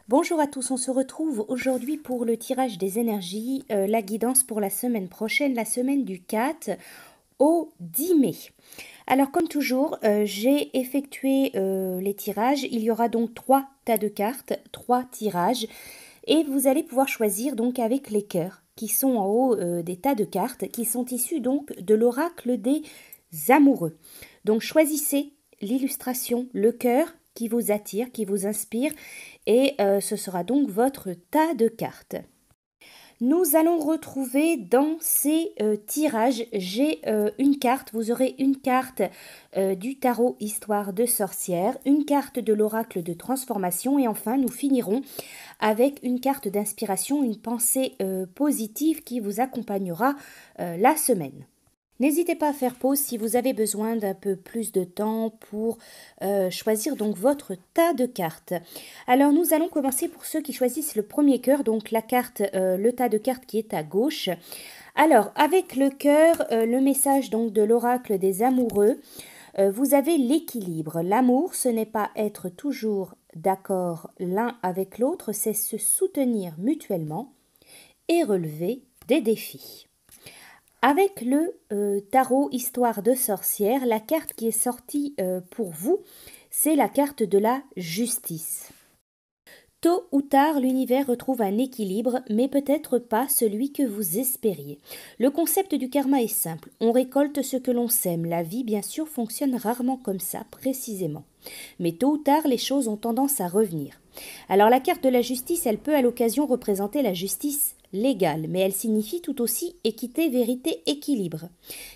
Bonjour à tous, on se retrouve aujourd'hui pour le tirage des énergies, la guidance pour la semaine prochaine, la semaine du 4 au 10 mai. Alors comme toujours, j'ai effectué les tirages. Il y aura donc 3 tas de cartes, 3 tirages et vous allez pouvoir choisir donc avec les cœurs qui sont en haut des tas de cartes qui sont issus donc de l'oracle des amoureux. Donc choisissez l'illustration, le cœur qui vous attire, qui vous inspire et ce sera donc votre tas de cartes. Nous allons retrouver dans ces tirages, j'ai une carte, vous aurez une carte du tarot Histoire de sorcière, une carte de l'oracle de transformation et enfin nous finirons avec une carte d'inspiration, une pensée positive qui vous accompagnera la semaine. N'hésitez pas à faire pause si vous avez besoin d'un peu plus de temps pour choisir donc votre tas de cartes. Alors nous allons commencer pour ceux qui choisissent le premier cœur, donc la carte, le tas de cartes qui est à gauche. Alors avec le cœur, le message donc de l'oracle des amoureux, vous avez l'équilibre. L'amour, ce n'est pas être toujours d'accord l'un avec l'autre, c'est se soutenir mutuellement et relever des défis. Avec le tarot Histoire de sorcière, la carte qui est sortie pour vous, c'est la carte de la justice. Tôt ou tard, l'univers retrouve un équilibre, mais peut-être pas celui que vous espériez. Le concept du karma est simple. On récolte ce que l'on sème. La vie, bien sûr, fonctionne rarement comme ça, précisément. Mais tôt ou tard, les choses ont tendance à revenir. Alors la carte de la justice, elle peut à l'occasion représenter la justice légale, mais elle signifie tout aussi équité, vérité, équilibre.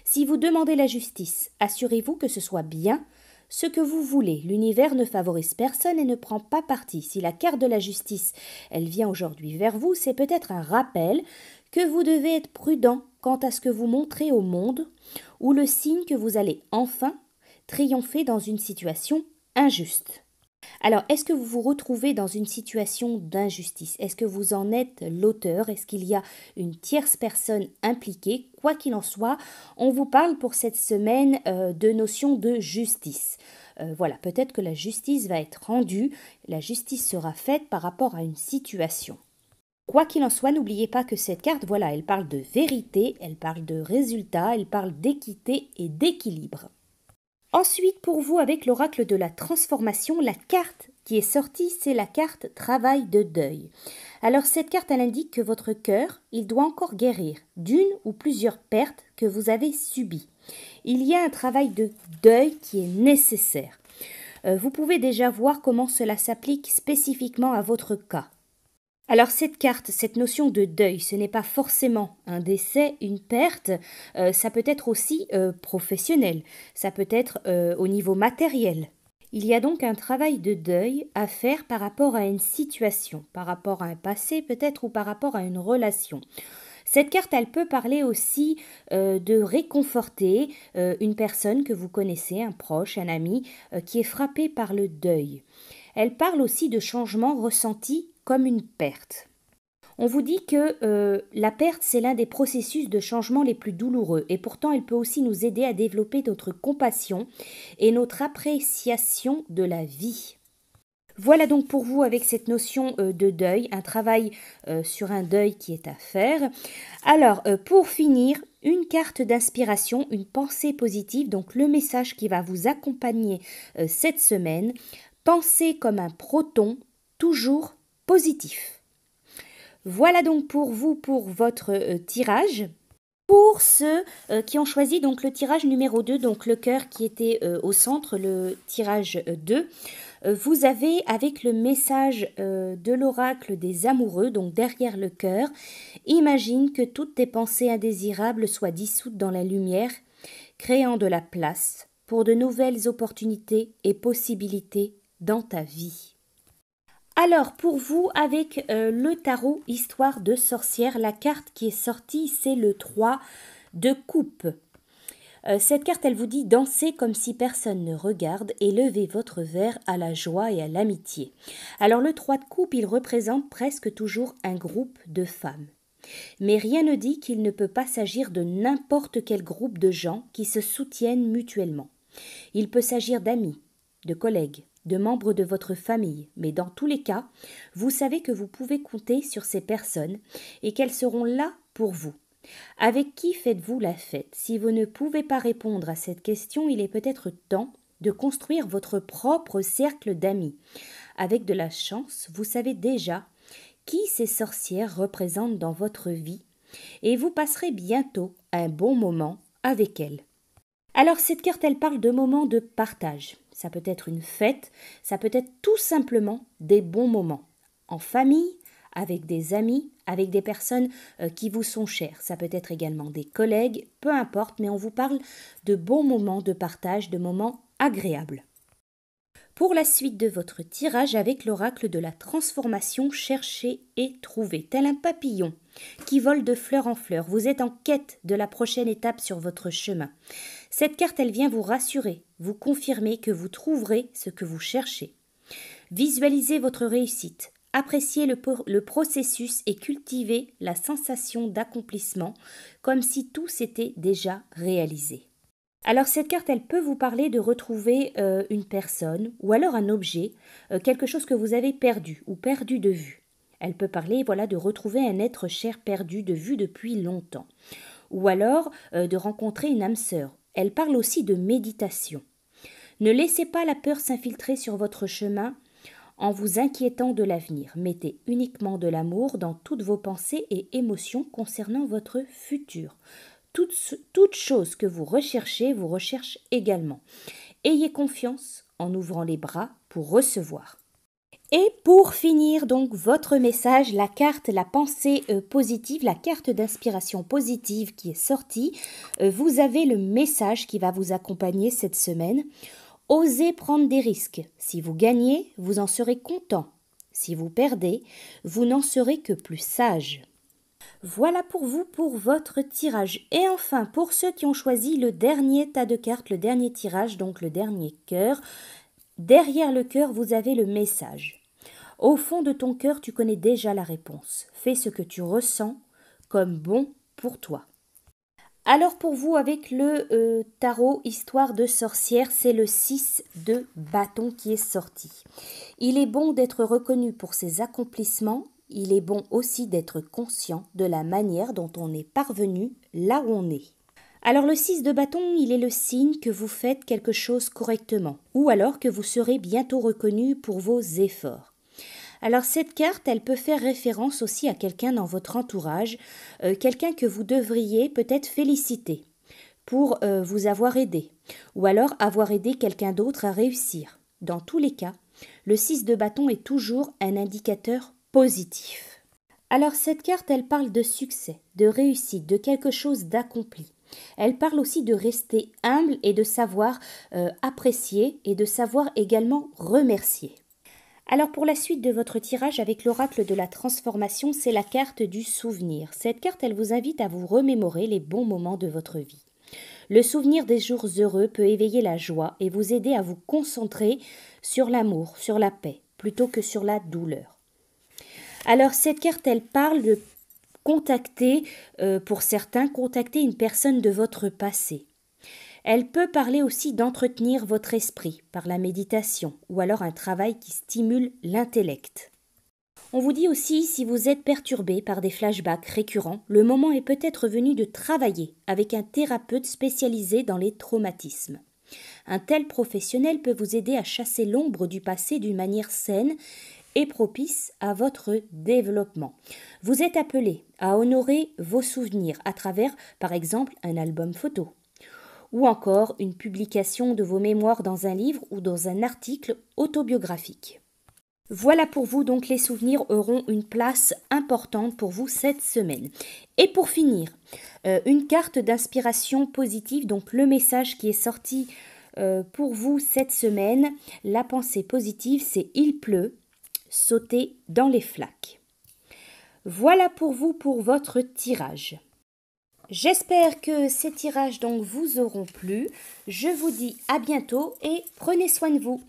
Si vous demandez la justice, assurez-vous que ce soit bien ce que vous voulez. L'univers ne favorise personne et ne prend pas parti. Si la carte de la justice, elle vient aujourd'hui vers vous, c'est peut-être un rappel que vous devez être prudent quant à ce que vous montrez au monde, ou le signe que vous allez enfin triompher dans une situation injuste. Alors, est-ce que vous vous retrouvez dans une situation d'injustice? Est-ce que vous en êtes l'auteur? Est-ce qu'il y a une tierce personne impliquée? Quoi qu'il en soit, on vous parle pour cette semaine de notion de justice. Voilà, peut-être que la justice va être rendue, la justice sera faite par rapport à une situation. Quoi qu'il en soit, n'oubliez pas que cette carte, voilà, elle parle de vérité, elle parle de résultat, elle parle d'équité et d'équilibre. Ensuite, pour vous, avec l'oracle de la transformation, la carte qui est sortie, c'est la carte travail de deuil. Alors cette carte, elle indique que votre cœur, il doit encore guérir d'une ou plusieurs pertes que vous avez subies. Il y a un travail de deuil qui est nécessaire. Vous pouvez déjà voir comment cela s'applique spécifiquement à votre cas. Alors cette carte, cette notion de deuil, ce n'est pas forcément un décès, une perte, ça peut être aussi professionnel, ça peut être au niveau matériel. Il y a donc un travail de deuil à faire par rapport à une situation, par rapport à un passé peut-être ou par rapport à une relation. Cette carte, elle peut parler aussi de réconforter une personne que vous connaissez, un proche, un ami, qui est frappé par le deuil. Elle parle aussi de changements ressentis comme une perte. On vous dit que la perte, c'est l'un des processus de changement les plus douloureux et pourtant elle peut aussi nous aider à développer notre compassion et notre appréciation de la vie. Voilà donc pour vous avec cette notion de deuil, un travail sur un deuil qui est à faire. Alors, pour finir, une carte d'inspiration, une pensée positive, donc le message qui va vous accompagner cette semaine. Pensez comme un proton, toujours positif. Voilà donc pour vous pour votre tirage. Pour ceux qui ont choisi donc le tirage numéro 2, donc le cœur qui était au centre, le tirage 2, vous avez avec le message de l'oracle des amoureux, donc derrière le cœur, imagine que toutes tes pensées indésirables soient dissoutes dans la lumière, créant de la place pour de nouvelles opportunités et possibilités dans ta vie. Alors pour vous, avec le tarot Histoire de sorcière, la carte qui est sortie, c'est le 3 de coupe. Cette carte, elle vous dit dansez comme si personne ne regarde et levez votre verre à la joie et à l'amitié. Alors le 3 de coupe, il représente presque toujours un groupe de femmes. Mais rien ne dit qu'il ne peut pas s'agir de n'importe quel groupe de gens qui se soutiennent mutuellement. Il peut s'agir d'amis, de collègues, de membres de votre famille, mais dans tous les cas, vous savez que vous pouvez compter sur ces personnes et qu'elles seront là pour vous. Avec qui faites-vous la fête? Si vous ne pouvez pas répondre à cette question, il est peut-être temps de construire votre propre cercle d'amis. Avec de la chance, vous savez déjà qui ces sorcières représentent dans votre vie et vous passerez bientôt un bon moment avec elles. Alors cette carte, elle parle de moments de partage. Ça peut être une fête, ça peut être tout simplement des bons moments. En famille, avec des amis, avec des personnes qui vous sont chères. Ça peut être également des collègues, peu importe, mais on vous parle de bons moments de partage, de moments agréables. Pour la suite de votre tirage avec l'oracle de la transformation, cherchez et trouvez, tel un papillon qui vole de fleur en fleur. Vous êtes en quête de la prochaine étape sur votre chemin. Cette carte, elle vient vous rassurer, vous confirmer que vous trouverez ce que vous cherchez. Visualisez votre réussite, appréciez le processus et cultivez la sensation d'accomplissement comme si tout s'était déjà réalisé. Alors cette carte, elle peut vous parler de retrouver une personne ou alors un objet, quelque chose que vous avez perdu ou perdu de vue. Elle peut parler de retrouver un être cher perdu de vue depuis longtemps. Ou alors de rencontrer une âme sœur. Elle parle aussi de méditation. Ne laissez pas la peur s'infiltrer sur votre chemin en vous inquiétant de l'avenir. Mettez uniquement de l'amour dans toutes vos pensées et émotions concernant votre futur. Toute chose que vous recherchez, vous recherche également. Ayez confiance en ouvrant les bras pour recevoir. Et pour finir donc votre message, la carte, la pensée positive, la carte d'inspiration positive qui est sortie, vous avez le message qui va vous accompagner cette semaine. Osez prendre des risques. Si vous gagnez, vous en serez content. Si vous perdez, vous n'en serez que plus sage. Voilà pour vous pour votre tirage. Et enfin, pour ceux qui ont choisi le dernier tas de cartes, le dernier tirage, donc le dernier cœur, derrière le cœur, vous avez le message. Au fond de ton cœur, tu connais déjà la réponse. Fais ce que tu ressens comme bon pour toi. Alors pour vous, avec le tarot Histoire de sorcière, c'est le 6 de bâton qui est sorti. Il est bon d'être reconnu pour ses accomplissements. Il est bon aussi d'être conscient de la manière dont on est parvenu là où on est. Alors le 6 de bâton, il est le signe que vous faites quelque chose correctement, ou alors que vous serez bientôt reconnu pour vos efforts. Alors cette carte, elle peut faire référence aussi à quelqu'un dans votre entourage, quelqu'un que vous devriez peut-être féliciter pour vous avoir aidé, ou alors avoir aidé quelqu'un d'autre à réussir. Dans tous les cas, le 6 de bâton est toujours un indicateur positif. Alors cette carte, elle parle de succès, de réussite, de quelque chose d'accompli. Elle parle aussi de rester humble et de savoir apprécier et de savoir également remercier. Alors pour la suite de votre tirage avec l'oracle de la transformation, c'est la carte du souvenir. Cette carte, elle vous invite à vous remémorer les bons moments de votre vie. Le souvenir des jours heureux peut éveiller la joie et vous aider à vous concentrer sur l'amour, sur la paix, plutôt que sur la douleur. Alors cette carte, elle parle de contacter, pour certains, contacter une personne de votre passé. Elle peut parler aussi d'entretenir votre esprit par la méditation ou alors un travail qui stimule l'intellect. On vous dit aussi, si vous êtes perturbé par des flashbacks récurrents, le moment est peut-être venu de travailler avec un thérapeute spécialisé dans les traumatismes. Un tel professionnel peut vous aider à chasser l'ombre du passé d'une manière saine et propice à votre développement. Vous êtes appelé à honorer vos souvenirs à travers, par exemple, un album photo ou encore une publication de vos mémoires dans un livre ou dans un article autobiographique. Voilà pour vous, donc les souvenirs auront une place importante pour vous cette semaine. Et pour finir, une carte d'inspiration positive, donc le message qui est sorti pour vous cette semaine, la pensée positive, c'est « Il pleut, sautez dans les flaques ». Voilà pour vous pour votre tirage. J'espère que ces tirages donc vous auront plu. Je vous dis à bientôt et prenez soin de vous.